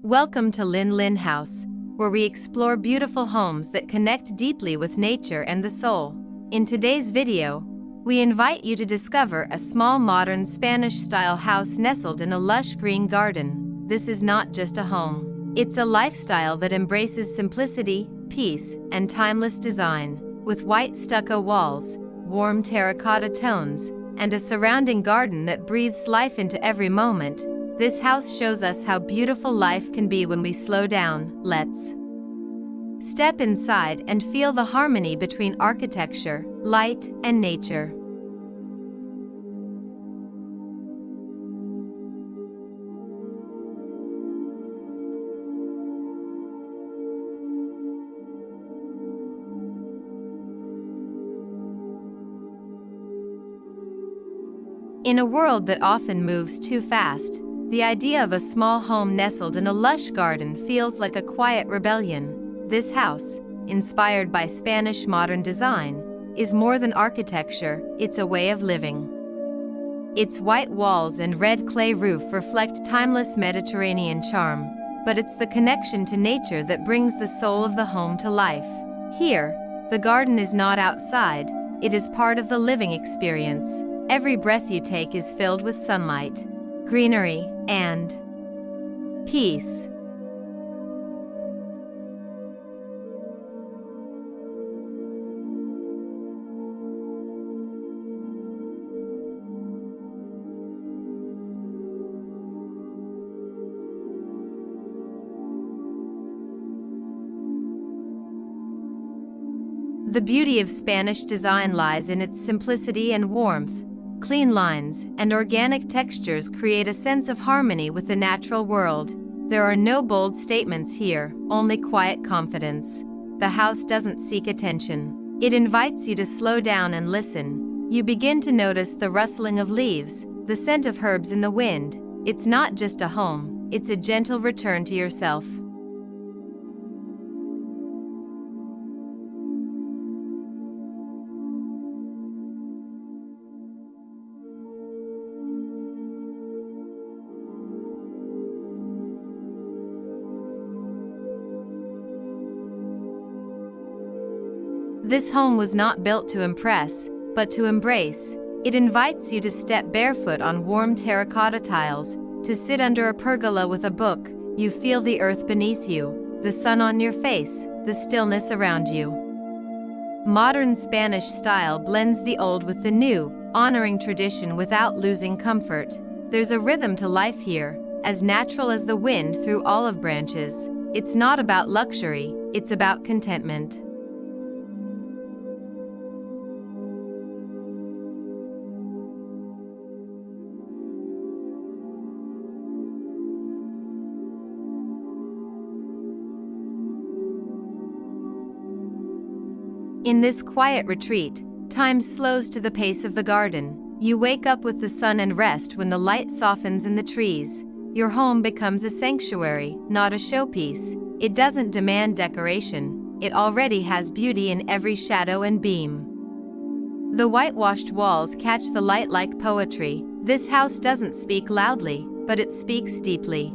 Welcome to Lin House, where we explore beautiful homes that connect deeply with nature and the soul. In today's video, we invite you to discover a small modern Spanish-style house nestled in a lush green garden. This is not just a home. It's a lifestyle that embraces simplicity, peace, and timeless design. With white stucco walls, warm terracotta tones, and a surrounding garden that breathes life into every moment, this house shows us how beautiful life can be when we slow down. Let's step inside and feel the harmony between architecture, light, and nature. In a world that often moves too fast, the idea of a small home nestled in a lush garden feels like a quiet rebellion. This house, inspired by Spanish modern design, is more than architecture, it's a way of living. Its white walls and red clay roof reflect timeless Mediterranean charm, but it's the connection to nature that brings the soul of the home to life. Here, the garden is not outside, it is part of the living experience. Every breath you take is filled with sunlight, greenery, and peace. The beauty of Spanish design lies in its simplicity and warmth. Clean lines and organic textures create a sense of harmony with the natural world. There are no bold statements here, only quiet confidence. The house doesn't seek attention. It invites you to slow down and listen. You begin to notice the rustling of leaves, the scent of herbs in the wind. It's not just a home, it's a gentle return to yourself. This home was not built to impress, but to embrace. It invites you to step barefoot on warm terracotta tiles, to sit under a pergola with a book. You feel the earth beneath you, the sun on your face, the stillness around you. Modern Spanish style blends the old with the new, honoring tradition without losing comfort. There's a rhythm to life here, as natural as the wind through olive branches. It's not about luxury, it's about contentment. In this quiet retreat, time slows to the pace of the garden. You wake up with the sun and rest when the light softens in the trees. Your home becomes a sanctuary, not a showpiece. It doesn't demand decoration. It already has beauty in every shadow and beam. The whitewashed walls catch the light like poetry. This house doesn't speak loudly, but it speaks deeply.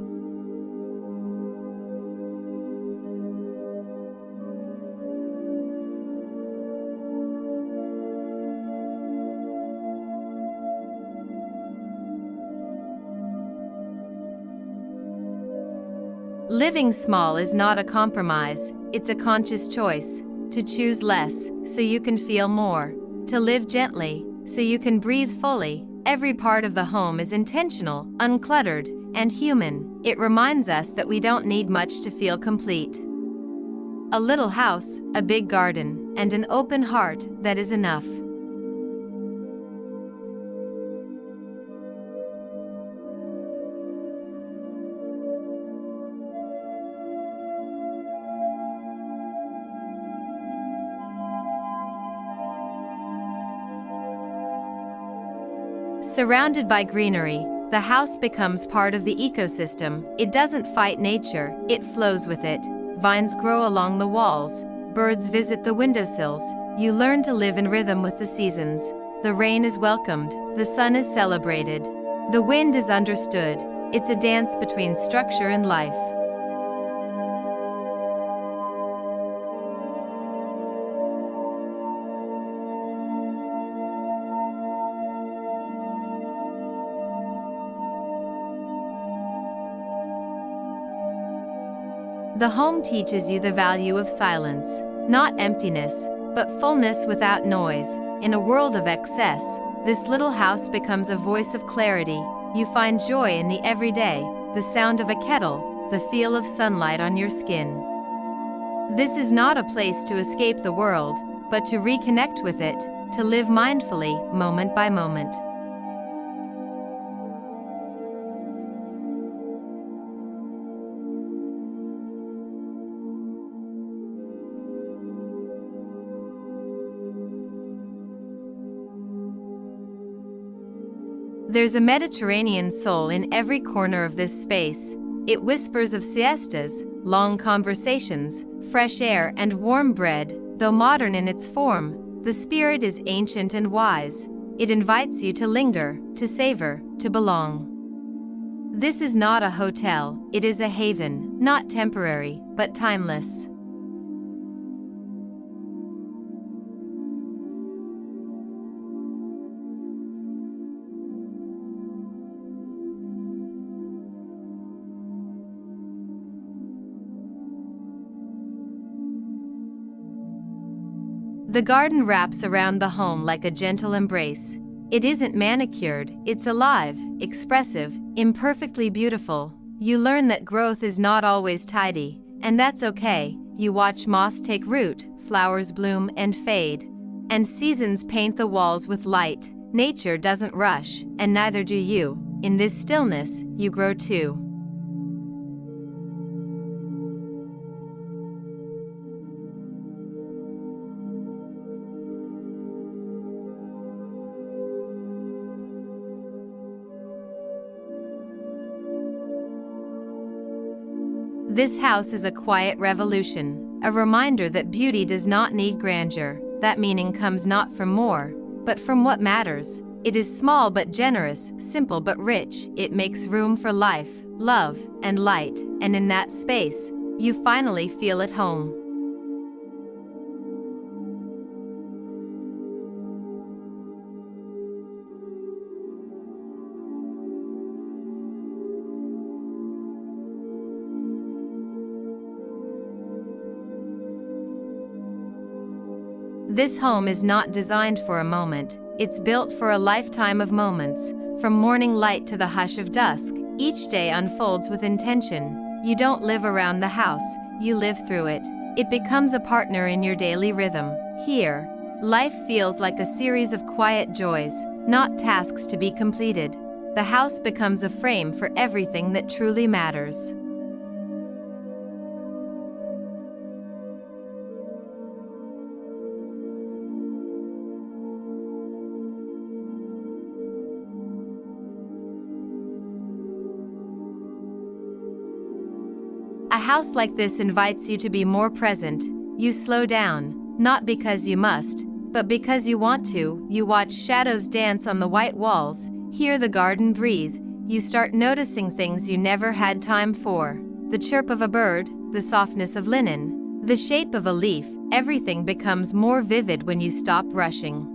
Living small is not a compromise, it's a conscious choice. To choose less, so you can feel more. To live gently, so you can breathe fully. Every part of the home is intentional, uncluttered, and human. It reminds us that we don't need much to feel complete. A little house, a big garden, and an open heart, that is enough. Surrounded by greenery, the house becomes part of the ecosystem. It doesn't fight nature, it flows with it. Vines grow along the walls, birds visit the windowsills. You learn to live in rhythm with the seasons. The rain is welcomed, the sun is celebrated. The wind is understood. It's a dance between structure and life. The home teaches you the value of silence, not emptiness, but fullness without noise. In a world of excess, this little house becomes a voice of clarity. You find joy in the everyday, the sound of a kettle, the feel of sunlight on your skin. This is not a place to escape the world, but to reconnect with it, to live mindfully, moment by moment. There's a Mediterranean soul in every corner of this space. It whispers of siestas, long conversations, fresh air, and warm bread. Though modern in its form, the spirit is ancient and wise. It invites you to linger, to savor, to belong. This is not a hotel, it is a haven, not temporary, but timeless. The garden wraps around the home like a gentle embrace. It isn't manicured, it's alive, expressive, imperfectly beautiful. You learn that growth is not always tidy, and that's okay. You watch moss take root, flowers bloom and fade, and seasons paint the walls with light. Nature doesn't rush, and neither do you. In this stillness, you grow too. This house is a quiet revolution, a reminder that beauty does not need grandeur. That meaning comes not from more, but from what matters. It is small but generous, simple but rich. It makes room for life, love, and light, and in that space, you finally feel at home. This home is not designed for a moment, it's built for a lifetime of moments. From morning light to the hush of dusk, each day unfolds with intention. You don't live around the house, you live through it. It becomes a partner in your daily rhythm. Here, life feels like a series of quiet joys, not tasks to be completed. The house becomes a frame for everything that truly matters. A house like this invites you to be more present. You slow down, not because you must, but because you want to. You watch shadows dance on the white walls, hear the garden breathe. You start noticing things you never had time for. The chirp of a bird, the softness of linen, the shape of a leaf. Everything becomes more vivid when you stop rushing.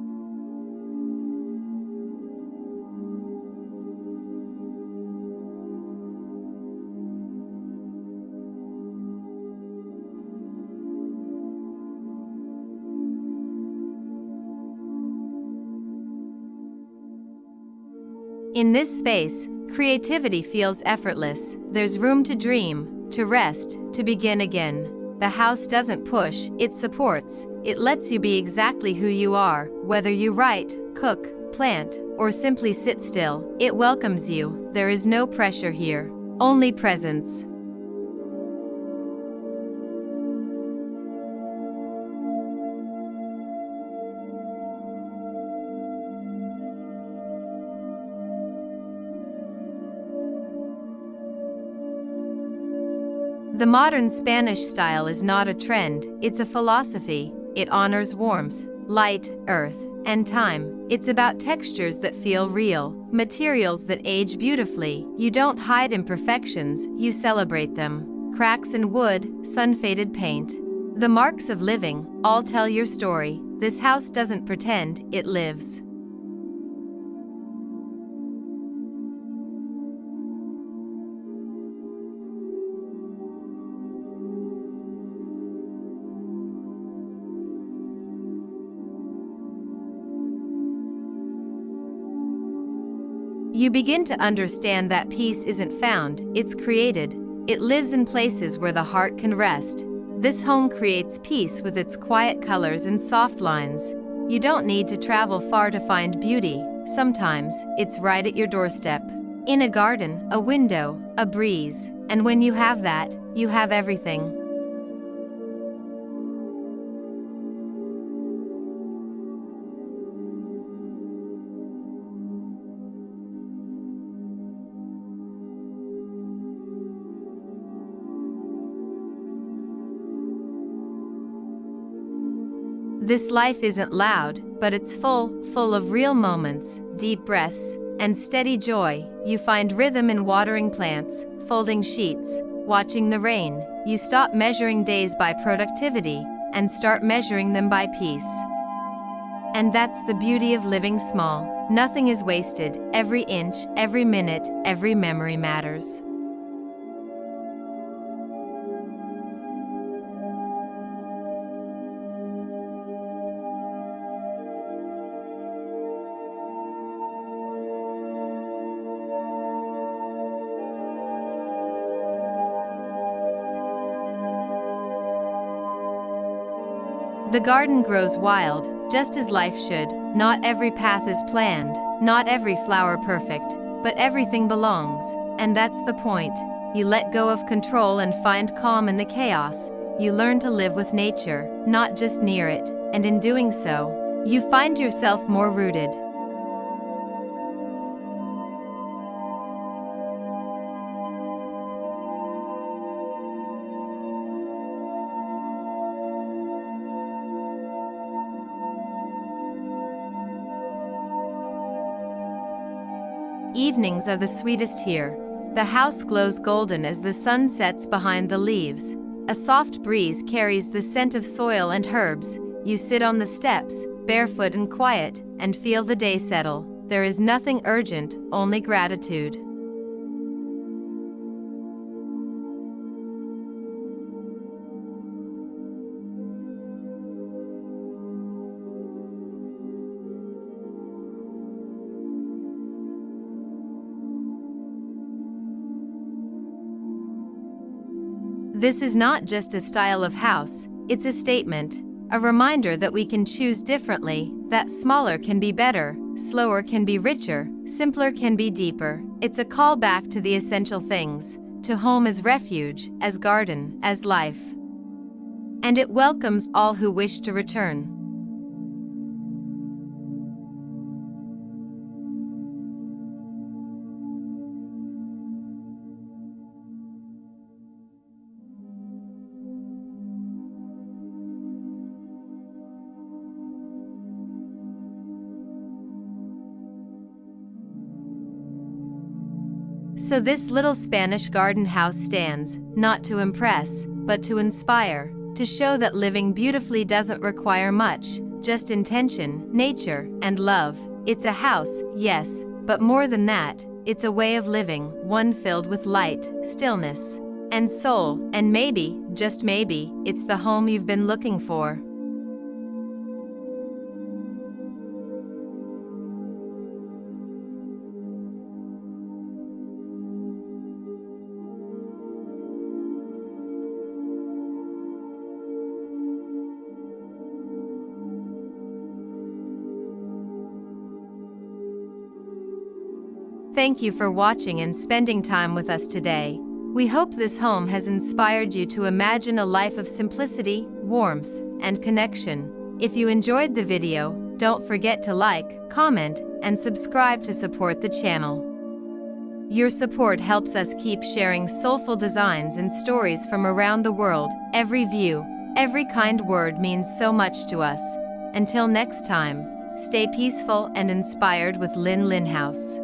In this space, creativity feels effortless. There's room to dream, to rest, to begin again. The house doesn't push, it supports. It lets you be exactly who you are, whether you write, cook, plant, or simply sit still. It welcomes you. There is no pressure here, only presence. The modern Spanish style is not a trend, it's a philosophy. It honors warmth, light, earth, and time. It's about textures that feel real, materials that age beautifully. You don't hide imperfections, you celebrate them. Cracks in wood, sun-faded paint, the marks of living, all tell your story. This house doesn't pretend, it lives. You begin to understand that peace isn't found, it's created. It lives in places where the heart can rest. This home creates peace with its quiet colors and soft lines. You don't need to travel far to find beauty. Sometimes, it's right at your doorstep. In a garden, a window, a breeze. And when you have that, you have everything. This life isn't loud, but it's full of real moments, deep breaths, and steady joy. You find rhythm in watering plants, folding sheets, watching the rain. You stop measuring days by productivity and start measuring them by peace. And that's the beauty of living small. Nothing is wasted. Every inch, every minute, every memory matters. The garden grows wild, just as life should. Not every path is planned, not every flower perfect, but everything belongs. And that's the point. You let go of control and find calm in the chaos. You learn to live with nature, not just near it, and in doing so, you find yourself more rooted. Evenings are the sweetest here. The house glows golden as the sun sets behind the leaves. A soft breeze carries the scent of soil and herbs. You sit on the steps, barefoot and quiet, and feel the day settle. There is nothing urgent, only gratitude. This is not just a style of house, it's a statement, a reminder that we can choose differently, that smaller can be better, slower can be richer, simpler can be deeper. It's a call back to the essential things, to home as refuge, as garden, as life. And it welcomes all who wish to return. So this little Spanish garden house stands, not to impress, but to inspire, to show that living beautifully doesn't require much, just intention, nature, and love. It's a house, yes, but more than that, it's a way of living, one filled with light, stillness, and soul, and maybe, just maybe, it's the home you've been looking for. Thank you for watching and spending time with us today. We hope this home has inspired you to imagine a life of simplicity, warmth, and connection. If you enjoyed the video, don't forget to like, comment, and subscribe to support the channel. Your support helps us keep sharing soulful designs and stories from around the world. Every view, every kind word means so much to us. Until next time, stay peaceful and inspired with Linh House.